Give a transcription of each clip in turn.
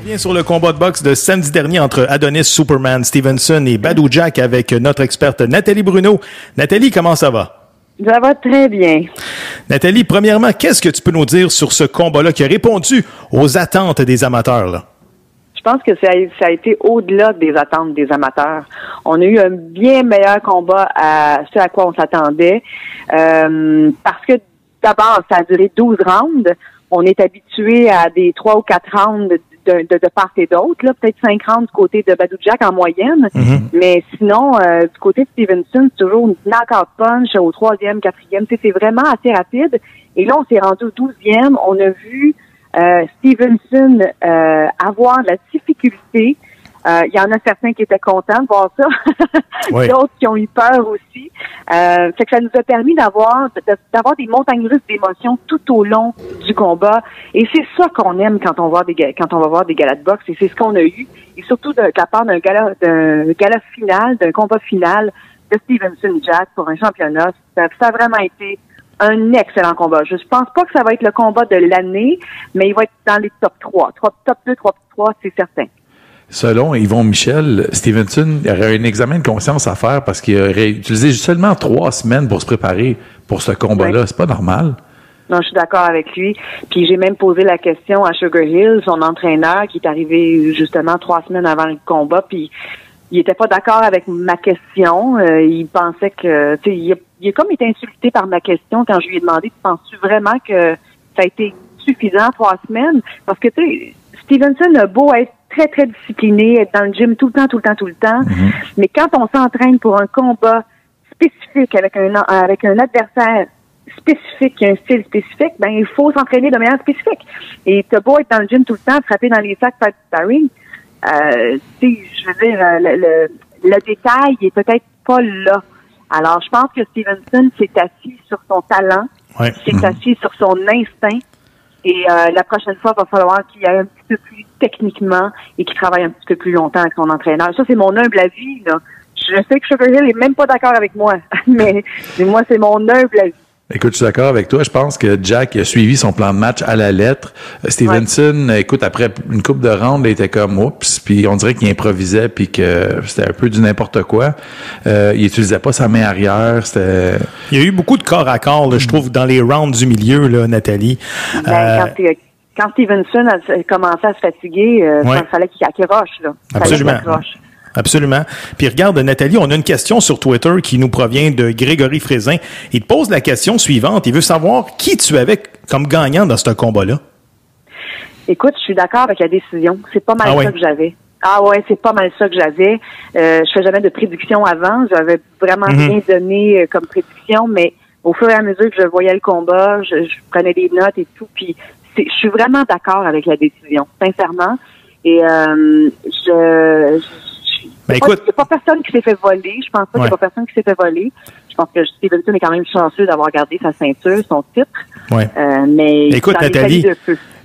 Bien sur le combat de boxe de samedi dernier entre Adonis Superman Stevenson et Badou Jack avec notre experte Nathalie Bruno. Nathalie, comment ça va? Ça va très bien. Nathalie, premièrement, qu'est-ce que tu peux nous dire sur ce combat-là qui a répondu aux attentes des amateurs, là? Je pense que ça a été au-delà des attentes des amateurs. On a eu un bien meilleur combat à ce à quoi on s'attendait. Parce que d'abord, ça a duré 12 rounds. On est habitué à des 3 ou 4 rounds de part et d'autre, là, peut-être 5 rounds du côté de Badou Jack en moyenne. Mm-hmm. Mais sinon, du côté de Stevenson, c'est toujours une knock-out punch au 3e, 4e. C'est vraiment assez rapide. Et là, on s'est rendu au 12e. On a vu Stevenson avoir de la difficulté. Il y en a certains qui étaient contents de voir ça. Oui. D'autres qui ont eu peur aussi. Fait que ça nous a permis d'avoir des montagnes russes d'émotions tout au long du combat. Et c'est ça qu'on aime quand on va voir des galas de boxe. Et c'est ce qu'on a eu. Et surtout de la part d'un gala final, d'un combat final de Stevenson Jack pour un championnat. Ça a vraiment été un excellent combat. Je pense pas que ça va être le combat de l'année, mais il va être dans les top 3. Top 2, top 3, c'est certain. Selon Yvon Michel, Stevenson aurait un examen de conscience à faire parce qu'il aurait utilisé seulement 3 semaines pour se préparer pour ce combat-là. Oui. C'est pas normal. Non, je suis d'accord avec lui. Puis j'ai même posé la question à Sugar Hill, son entraîneur, qui est arrivé justement 3 semaines avant le combat, puis il était pas d'accord avec ma question. Il pensait que, tu sais, il a comme été insulté par ma question quand je lui ai demandé, penses-tu vraiment que ça a été suffisant 3 semaines? Parce que, tu sais, Stevenson a beau être très, très discipliné, être dans le gym tout le temps. Mm-hmm. Mais quand on s'entraîne pour un combat spécifique avec un adversaire spécifique, qui a un style spécifique, ben, il faut s'entraîner de manière spécifique. Et t'as beau être dans le gym tout le temps, frapper dans les sacs, faire du sparring, je veux dire, le détail est peut-être pas là. Alors, je pense que Stevenson s'est assis sur son talent, s'est assis sur son instinct, et la prochaine fois, il va falloir qu'il aille un petit peu plus techniquement et qu'il travaille un petit peu plus longtemps avec son entraîneur. Ça, c'est mon humble avis, là. Je sais que Sugar Hill est même pas d'accord avec moi, mais moi, c'est mon humble avis. Écoute, je suis d'accord avec toi. Je pense que Jack a suivi son plan de match à la lettre. Stevenson, écoute, après une coupe de round, il était comme oups, puis on dirait qu'il improvisait, puis que c'était un peu du n'importe quoi. Il utilisait pas sa main arrière. Il y a eu beaucoup de corps à corps, là, je trouve, dans les rounds du milieu, là, Nathalie. Quand Stevenson a commencé à se fatiguer, il fallait qu'il accroche, là. Absolument. Absolument. Puis regarde, Nathalie, on a une question sur Twitter qui nous provient de Grégory Frézin. Il te pose la question suivante. Il veut savoir qui tu avais comme gagnant dans ce combat-là. Écoute, je suis d'accord avec la décision. C'est pas mal ça que j'avais. Ah ouais, c'est pas mal ça que j'avais. Je fais jamais de prédiction avant. J'avais vraiment rien donné comme prédiction, mais au fur et à mesure que je voyais le combat, je prenais des notes et tout. Puis je suis vraiment d'accord avec la décision, sincèrement. Et il n'y a pas personne qui s'est fait voler. Je pense pas qu'il n'y a pas personne qui s'est fait voler. Je pense que Stevenson est quand même chanceux d'avoir gardé sa ceinture, son titre. Ouais. Mais écoute, Nathalie,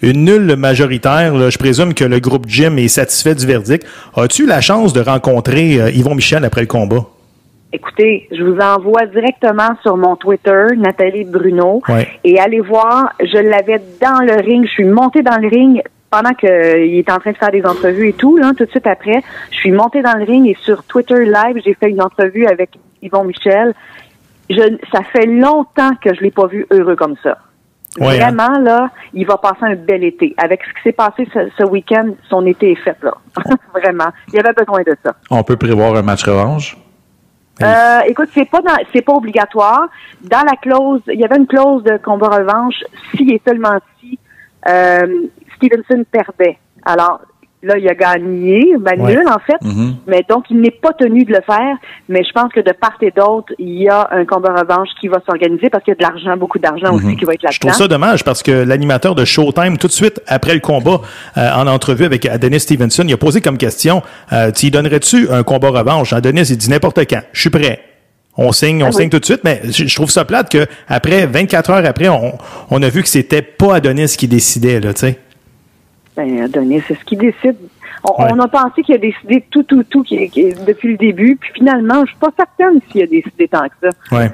une nulle majoritaire, là, je présume que le groupe Jim est satisfait du verdict. As-tu eu la chance de rencontrer Yvon Michel après le combat? Écoutez, je vous envoie directement sur mon Twitter, Nathalie Bruno, et allez voir, je l'avais dans le ring. Je suis montée dans le ring pendant qu'il est en train de faire des entrevues et tout, là, tout de suite après, je suis montée dans le ring et sur Twitter Live, j'ai fait une entrevue avec Yvon Michel. Ça fait longtemps que je l'ai pas vu heureux comme ça. Vraiment, là, il va passer un bel été. Avec ce qui s'est passé ce week-end, son été est fait, là. Vraiment. Il avait besoin de ça. On peut prévoir un match revanche? Écoute, c'est pas obligatoire. Dans la clause, il y avait une clause de combat revanche si et seulement si Stevenson perdait. Alors, là, il a gagné, nul en fait, mais donc il n'est pas tenu de le faire, mais je pense que de part et d'autre, il y a un combat revanche qui va s'organiser parce qu'il y a de l'argent, beaucoup d'argent aussi qui va être là-dedans. Je trouve ça dommage parce que l'animateur de Showtime, tout de suite après le combat, en entrevue avec Adonis Stevenson, il a posé comme question, tu y donnerais-tu un combat revanche? Adonis, il dit n'importe quand, je suis prêt. On signe tout de suite, mais je trouve ça plate que après 24 heures après, on a vu que c'était pas Adonis qui décidait, là, tu sais. Ben, Adonis, c'est ce qu'il décide. On a pensé qu'il a décidé tout depuis le début, puis finalement, je suis pas certaine s'il a décidé tant que ça. Ouais.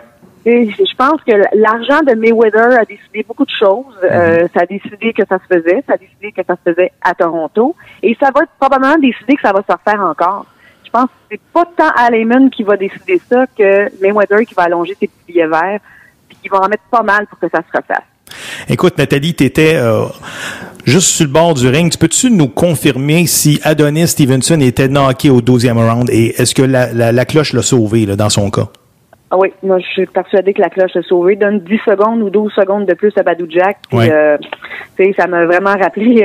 Je pense que l'argent de Mayweather a décidé beaucoup de choses. Ça a décidé que ça se faisait. Ça a décidé que ça se faisait à Toronto. Et ça va probablement décider que ça va se refaire encore. Je pense que c'est pas tant Al Haymon qui va décider ça que Mayweather qui va allonger ses petits billets verts puis qui va en mettre pas mal pour que ça se refasse. Écoute, Nathalie, t'étais juste sur le bord du ring. Peux-tu nous confirmer si Adonis Stevenson était knocké au 12e round et est-ce que la cloche l'a sauvé là, dans son cas? Ah oui, moi je suis persuadée que la cloche l'a sauvé. Donne 10 secondes ou 12 secondes de plus à Badou Jack. Puis, ça m'a vraiment rappelé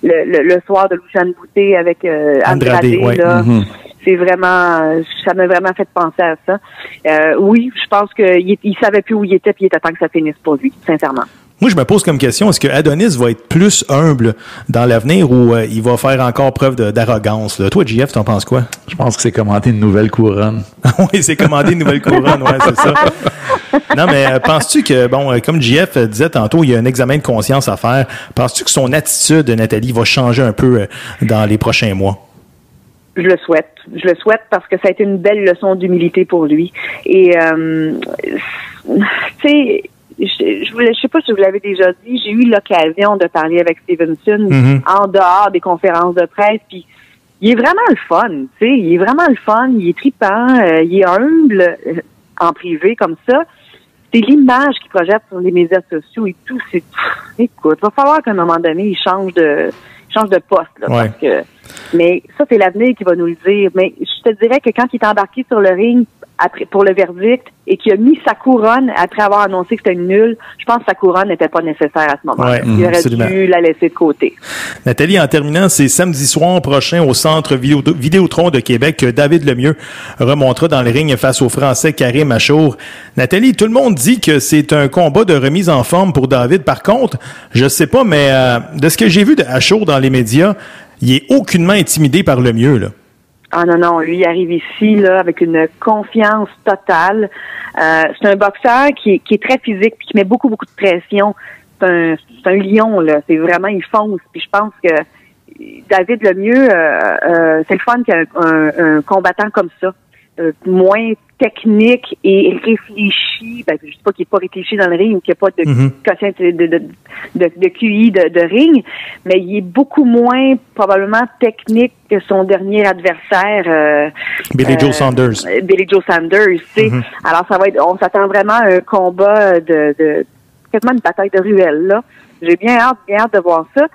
le soir de Luciane Boutet avec Andrade. Là. C'est vraiment, ça m'a vraiment fait penser à ça. Oui, je pense qu'il savait plus où il était, puis il était temps que ça finisse pour lui, sincèrement. Moi, je me pose comme question, est-ce que Adonis va être plus humble dans l'avenir ou il va faire encore preuve d'arrogance? Là? Toi, JF, t'en penses quoi? Je pense que c'est commandé une nouvelle couronne. Oui, c'est commandé une nouvelle couronne, ouais, c'est ça. Non, mais penses-tu que, bon, comme JF disait tantôt, il y a un examen de conscience à faire. Penses-tu que son attitude, Nathalie, va changer un peu dans les prochains mois? Je le souhaite. Je le souhaite parce que ça a été une belle leçon d'humilité pour lui. Et, tu sais, je sais pas si vous l'avez déjà dit, j'ai eu l'occasion de parler avec Stevenson en dehors des conférences de presse, puis il est vraiment le fun, tu sais, il est vraiment le fun, il est trippant, il est humble en privé comme ça. C'est l'image qu'il projette sur les médias sociaux et tout. Écoute, il va falloir qu'à un moment donné, il change de poste, là, parce que, mais ça, c'est l'avenir qui va nous le dire. Mais je te dirais que quand il est embarqué sur le ring pour le verdict et qu'il a mis sa couronne après avoir annoncé que c'était une nulle, je pense que sa couronne n'était pas nécessaire à ce moment-là. Il aurait dû la laisser de côté. Nathalie, en terminant, c'est samedi soir prochain au Centre Vidéotron de Québec que David Lemieux remontera dans le ring face au Français Karim Achour. Nathalie, tout le monde dit que c'est un combat de remise en forme pour David. Par contre, je sais pas, mais de ce que j'ai vu de Achour dans les médias, il est aucunement intimidé par Lemieux, là. Ah non, lui il arrive ici là avec une confiance totale. C'est un boxeur qui est très physique puis qui met beaucoup de pression. C'est un lion là. C'est vraiment il fonce. Puis je pense que David Lemieux, c'est le fun qu'il y ait un combattant comme ça, moins technique et réfléchi. Ben, je dis pas qu'il n'est pas réfléchi dans le ring ou qu'il n'y a pas de quotient de QI de ring, mais il est beaucoup moins probablement technique que son dernier adversaire. Billy Joe Saunders. Billy Joe Saunders, tu sais. Alors ça va être, on s'attend vraiment à un combat de quasiment une bataille de ruelle là. J'ai bien hâte de voir ça.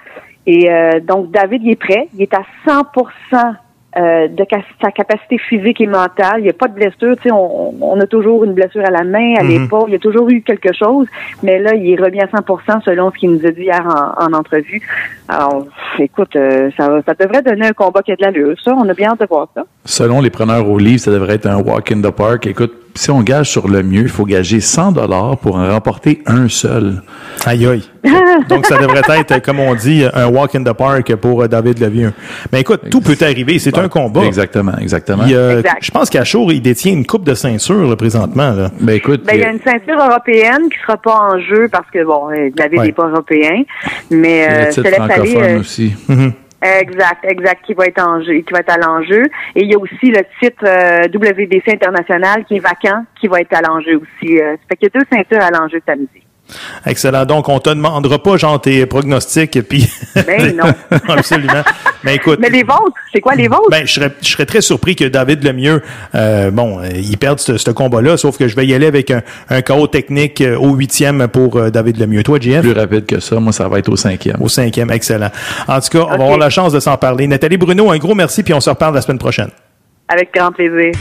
Et donc David il est prêt, il est à 100%. De sa capacité physique et mentale. Il n'y a pas de blessure. Tu sais, on a toujours une blessure à la main, à l'épaule. Il y a toujours eu quelque chose. Mais là, il est remis à 100% selon ce qu'il nous a dit hier en entrevue. Alors, écoute, ça devrait donner un combat qui a de l'allure. Ça, on a bien hâte de voir ça. Selon les preneurs au livre, ça devrait être un walk in the park. Écoute, si on gage sur le mieux, il faut gager 100$ pour en remporter un seul. Aïe, aïe. Donc, ça devrait être, comme on dit, un walk in the park pour David Lemieux. Mais écoute, tout peut arriver. C'est un combat. Exactement. Je pense qu'Achour, il détient une coupe de ceinture, là, présentement. Là. Ben, écoute. Il y a une ceinture européenne qui sera pas en jeu parce que, bon, David n'est pas européen. Mais, je te laisse aller. Aussi. Exact, qui va être à l'enjeu. Et il y a aussi le titre WBC international qui est vacant, qui va être à l'enjeu aussi. Ça fait qu'il y a 2 ceintures à l'enjeu samedi. Excellent. Donc, on te demandera pas, genre, tes pronostics, puis... Ben non. Absolument. Mais écoute... Mais les vôtres, c'est quoi les vôtres? Ben, je serais très surpris que David Lemieux, il perde ce combat-là, sauf que je vais y aller avec un KO technique au 8e pour David Lemieux. Toi, JF? Plus rapide que ça. Moi, ça va être au 5e. Au 5e, excellent. En tout cas, on va avoir la chance de s'en parler. Nathalie Bruno, un gros merci, puis on se reparle la semaine prochaine. Avec grand plaisir.